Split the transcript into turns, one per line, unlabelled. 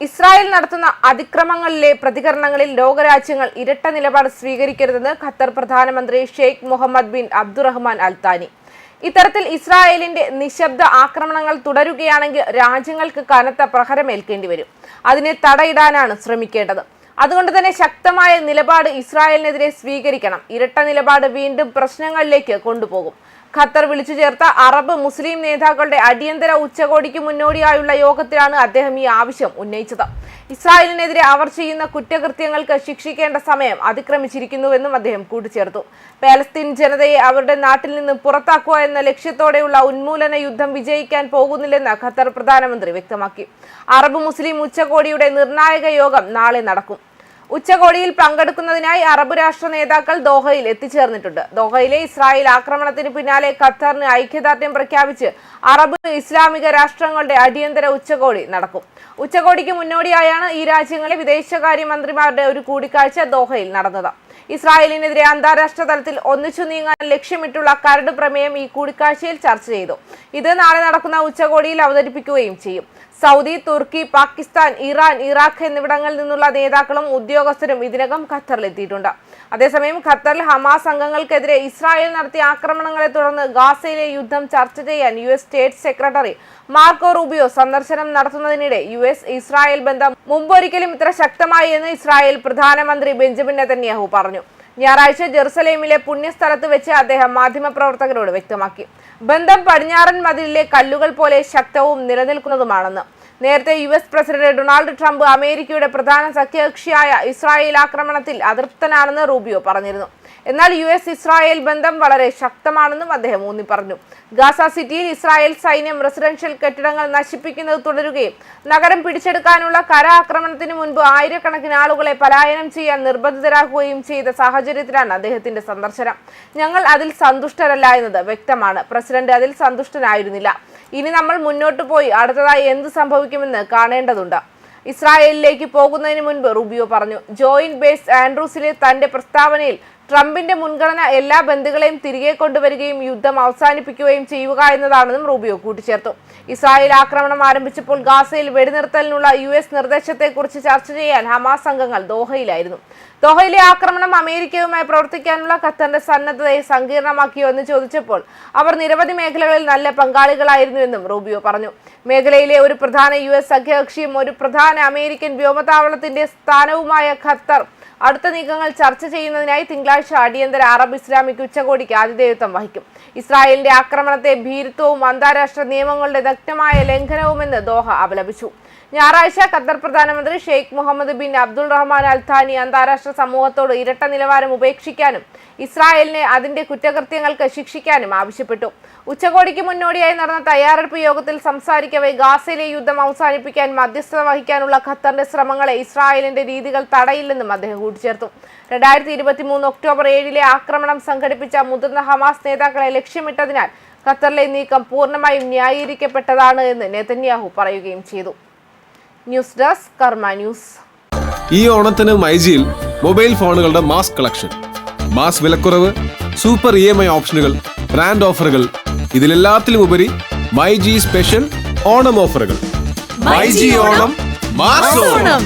Israel നടത്തുന്ന അതിക്രമങ്ങളിലെ പ്രതികരണങ്ങളിൽ ലോകരാജ്യങ്ങൾ ഇരട്ട നിലപാട് സ്വീകരിക്കരുതെന്ന് ഖത്തർ പ്രധാനമന്ത്രി ഷെയ്ഖ് മുഹമ്മദ് ബിൻ അബ്ദുറഹ്മാൻ അൽ താനി. ഇത്തരത്തിൽ ഇസ്രായേലിന്റെ നിശബ്ദ ആക്രമണങ്ങൾ തുടരുകയാണെങ്കിൽ രാജ്യങ്ങൾക്ക് കനത്ത പ്രഹരമേൽക്കേണ്ടി വരും. അതിനെ തടയിടാനാണ് ശ്രമിക്കേണ്ടത്. അതുകൊണ്ട് തന്നെ ശക്തമായ നിലപാട് ഇസ്രായേലിനെതിരെ സ്വീകരിക്കണം. ഇരട്ട നിലപാട് വീണ്ടും പ്രശ്നങ്ങളിലേക്ക് കൊണ്ടുപോകും. ഖത്തർ വിളിച്ചു ചേർത്ത അറബ് മുസ്ലിം നേതാക്കളുടെ അടിയന്തര ഉച്ചകോടിക്ക് മുന്നോടിയായുള്ള യോഗത്തിലാണ് അദ്ദേഹം ഈ ആവശ്യം ഉന്നയിച്ചത്. ഇസ്രായേലിനെതിരെ അവർ ചെയ്യുന്ന കുറ്റകൃത്യങ്ങൾക്ക് ശിക്ഷിക്കേണ്ട സമയം അതിക്രമിച്ചിരിക്കുന്നുവെന്നും അദ്ദേഹം കൂട്ടിച്ചേർത്തു. പാലസ്തീൻ ജനതയെ അവരുടെ നാട്ടിൽ നിന്ന് പുറത്താക്കുക എന്ന ലക്ഷ്യത്തോടെയുള്ള ഉന്മൂലന യുദ്ധം വിജയിക്കാൻ പോകുന്നില്ലെന്ന് ഖത്തർ പ്രധാനമന്ത്രി വ്യക്തമാക്കി. അറബ് മുസ്ലിം ഉച്ചകോടിയുടെ നിർണായക യോഗം നാളെ നടക്കും. ഉച്ചകോടിയിൽ പങ്കെടുക്കുന്നതിനായി അറബ് രാഷ്ട്ര നേതാക്കൾ ദോഹയിൽ എത്തിച്ചേർന്നിട്ടുണ്ട്. ദോഹയിലെ ഇസ്രായേൽ ആക്രമണത്തിന് പിന്നാലെ ഖത്തറിന് ഐക്യദാർഢ്യം പ്രഖ്യാപിച്ച് അറബ് ഇസ്ലാമിക രാഷ്ട്രങ്ങളുടെ അടിയന്തര ഉച്ചകോടി നടക്കും. ഉച്ചകോടിക്ക് മുന്നോടിയായാണ് ഈ രാജ്യങ്ങളിലെ വിദേശകാര്യമന്ത്രിമാരുടെ ഒരു കൂടിക്കാഴ്ച ദോഹയിൽ നടന്നത്. ഇസ്രായേലിനെതിരെ അന്താരാഷ്ട്ര തലത്തിൽ ഒന്നിച്ചു നീങ്ങാൻ ലക്ഷ്യമിട്ടുള്ള കരട് പ്രമേയം ഈ കൂടിക്കാഴ്ചയിൽ ചർച്ച ചെയ്തു. ഇത് നാളെ നടക്കുന്ന ഉച്ചകോടിയിൽ അവതരിപ്പിക്കുകയും ചെയ്യും. സൗദി, തുർക്കി, പാകിസ്ഥാൻ, ഇറാൻ, ഇറാഖ് എന്നിവിടങ്ങളിൽ നിന്നുള്ള നേതാക്കളും ഉദ്യോഗസ്ഥരും ഇതിനകം ഖത്തറിലെത്തിയിട്ടുണ്ട്. അതേസമയം ഖത്തറിൽ ഹമാസ് അംഗങ്ങൾക്കെതിരെ ഇസ്രായേൽ നടത്തിയ ആക്രമണങ്ങളെ തുടർന്ന് ഗാസയിലെ യുദ്ധം ചർച്ച ചെയ്യാൻ US state secretary Marco Rubio സന്ദർശനം നടത്തുന്നതിനിടെ ഇസ്രായേൽ ബന്ധം മുമ്പൊരിക്കലും ഇത്ര ശക്തമായി എന്ന് ഇസ്രായേൽ പ്രധാനമന്ത്രി ബെഞ്ചമിൻ നെതന്യാഹു പറഞ്ഞു. ഞായറാഴ്ച ജെറുസലേമിലെ പുണ്യസ്ഥലത്ത് വെച്ച് അദ്ദേഹം മാധ്യമപ്രവർത്തകരോട് വ്യക്തമാക്കി. ബന്ധം പടിഞ്ഞാറൻ മതിലിലെ കല്ലുകൾ പോലെ ശക്തവും നിലനിൽക്കുന്നതുമാണെന്ന്. നേരത്തെ US പ്രസിഡന്റ് ഡൊണാൾഡ് ട്രംപ് അമേരിക്കയുടെ പ്രധാന സഖ്യകക്ഷിയായ ഇസ്രായേൽ ആക്രമണത്തിൽ അതൃപ്തനാണെന്ന് റൂബിയോ പറഞ്ഞിരുന്നു. എന്നാൽ US ഇസ്രായേൽ ബന്ധം വളരെ ശക്തമാണെന്നും അദ്ദേഹം ഊന്നി പറഞ്ഞു. ഗാസ സിറ്റിയിൽ ഇസ്രായേൽ സൈന്യം റെസിഡൻഷ്യൽ കെട്ടിടങ്ങൾ നശിപ്പിക്കുന്നത് തുടരുകയും നഗരം പിടിച്ചെടുക്കാനുള്ള കര ആക്രമണത്തിന് മുൻപ് ആയിരക്കണക്കിന് ആളുകളെ പലായനം ചെയ്യാൻ നിർബന്ധിതരാക്കുകയും ചെയ്ത സാഹചര്യത്തിലാണ് അദ്ദേഹത്തിന്റെ സന്ദർശനം. ഞങ്ങൾ അതിൽ സന്തുഷ്ടരല്ല എന്നത് വ്യക്തമാണ്. പ്രസിഡന്റ് അതിൽ സന്തുഷ്ടനായിരുന്നില്ല. ഇനി നമ്മൾ മുന്നോട്ട് പോയി അടുത്തതായി എന്ത് സംഭവിക്കുമെന്ന് കാണേണ്ടതുണ്ട്. ഇസ്രായേലിലേക്ക് പോകുന്നതിന് മുൻപ് റൂബിയോ പറഞ്ഞു. ജോയിന്റ് ബേസ് ആൻഡ്രൂസിലെ തന്റെ പ്രസ്താവനയിൽ ട്രംപിന്റെ മുൻഗണന എല്ലാ ബന്ധുക്കളെയും തിരികെ കൊണ്ടുവരികയും യുദ്ധം അവസാനിപ്പിക്കുകയും ചെയ്യുക എന്നതാണെന്നും റൂബിയോ കൂട്ടിച്ചേർത്തു. ഇസ്രായേൽ ആക്രമണം ആരംഭിച്ചപ്പോൾ ഗാസയിൽ വെടിനിർത്തലിനുള്ള US നിർദ്ദേശത്തെക്കുറിച്ച് ചർച്ച ചെയ്യാൻ ഹമാസ് അംഗങ്ങൾ ദോഹയിലായിരുന്നു. ദോഹയിലെ ആക്രമണം അമേരിക്കയുമായി പ്രവർത്തിക്കാനുള്ള ഖത്തറിന്റെ സന്നദ്ധതയെ സങ്കീർണമാക്കിയോ എന്ന് ചോദിച്ചപ്പോൾ അവർ നിരവധി മേഖലകളിൽ നല്ല പങ്കാളികളായിരുന്നു എന്നും റൂബിയോ പറഞ്ഞു. മേഖലയിലെ ഒരു പ്രധാന US സഖ്യകക്ഷിയും ഒരു പ്രധാന അമേരിക്കൻ വ്യോമതാവളത്തിന്റെ സ്ഥാനവുമായ ഖത്തർ അടുത്ത നീക്കങ്ങൾ ചർച്ച ചെയ്യുന്നതിനായി തിങ്കളാഴ്ച അടിയന്തര അറബ് ഇസ്ലാമിക് ഉച്ചകോടിക്ക് ആതിഥേയത്വം വഹിക്കും. ഇസ്രായേലിന്റെ ആക്രമണത്തെ ഭീരുത്വവും അന്താരാഷ്ട്ര നിയമങ്ങളുടെ ദഗ്ധമായ ലംഘനവുമെന്ന് ദോഹ അപലപിച്ചു. ഞായറാഴ്ച ഖത്തർ പ്രധാനമന്ത്രി ഷെയ്ഖ് മുഹമ്മദ് ബിൻ അബ്ദുറഹ്മാൻ അൽ താനി അന്താരാഷ്ട്ര സമൂഹത്തോട് ഇരട്ട നിലവാരം ഉപേക്ഷിക്കാനും ഇസ്രായേലിനെ അതിന്റെ കുറ്റകൃത്യങ്ങൾക്ക് ശിക്ഷിക്കാനും ആവശ്യപ്പെട്ടു. ഉച്ചകോടിക്ക് മുന്നോടിയായി നടന്ന തയ്യാറെടുപ്പ് യോഗത്തിൽ സംസാരിക്കവേ ഗാസയിലെ യുദ്ധം അവസാനിപ്പിക്കാൻ മധ്യസ്ഥത വഹിക്കാനുള്ള ഖത്തറിന്റെ ശ്രമങ്ങളെ ഇസ്രായേലിന്റെ രീതികൾ തടയില്ലെന്നും അദ്ദേഹം കൂട്ടിച്ചേർത്തു. 2023 ഒക്ടോബർ 7 ആക്രമണം സംഘടിപ്പിച്ച മുതിർന്ന ഹമാസ് നേതാക്കളെ ലക്ഷ്യമിട്ടതിനാൽ ഖത്തറിലെ നീക്കം പൂർണ്ണമായും ന്യായീകരിക്കപ്പെട്ടതാണ് എന്ന് നെതന്യാഹു പറയുകയും ചെയ്തു. ന്യൂസ് ഡെസ്ക് കർമ്മ ന്യൂസ്.
ഈ ഓണത്തിന് മൈജിയിൽ മൊബൈൽ ഫോണുകളുടെ മാസ് കളക്ഷൻ, മാസ് വിലക്കുറവ്, സൂപ്പർ EMI ഓപ്ഷനുകൾ, ബ്രാൻഡ് ഓഫറുകൾ, ഇതിലെല്ലാത്തിലും ഉപരി മൈജി സ്പെഷ്യൽ ഓണം ഓഫറുകൾ. മൈജി ഓണം മാസ് ഓണം.